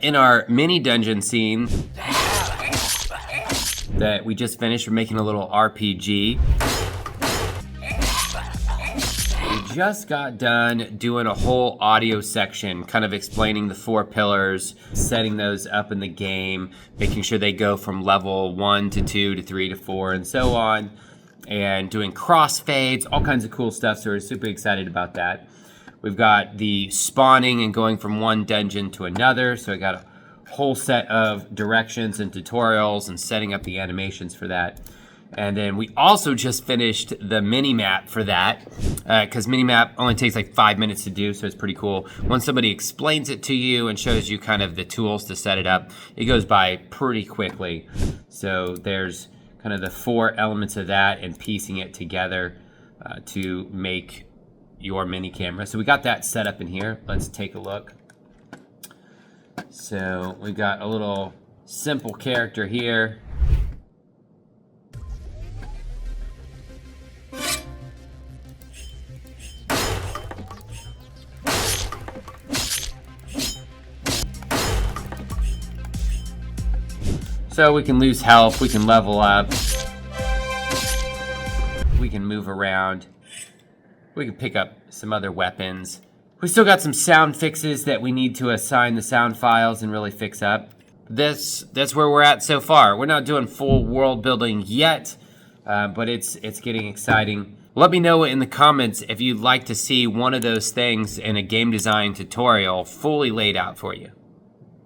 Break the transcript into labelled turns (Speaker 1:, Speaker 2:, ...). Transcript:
Speaker 1: In our mini dungeon scene that we just finished, we're making a little RPG. We just got done doing a whole audio section, kind of explaining the 4 pillars, setting those up in the game, making sure they go from level 1 to 2 to 3 to 4 and so on, and doing crossfades, all kinds of cool stuff, so we're super excited about that. We've got the spawning and going from one dungeon to another, so I got a whole set of directions and tutorials and setting up the animations for that. And then we also just finished the Minimap for that, because Minimap only takes like 5 minutes to do, so it's pretty cool. Once somebody explains it to you and shows you kind of the tools to set it up, it goes by pretty quickly. So there's kind of the 4 elements of that and piecing it together to make your mini camera. So we got that set up in here. Let's take a look. So we got a little simple character here. So we can lose health, we can level up, we can move around, we can pick up some other weapons. We still got some sound fixes that we need to assign the sound files and really fix up. That's where we're at so far. We're not doing full world building yet, but it's getting exciting. Let me know in the comments if you'd like to see one of those things in a game design tutorial fully laid out for you.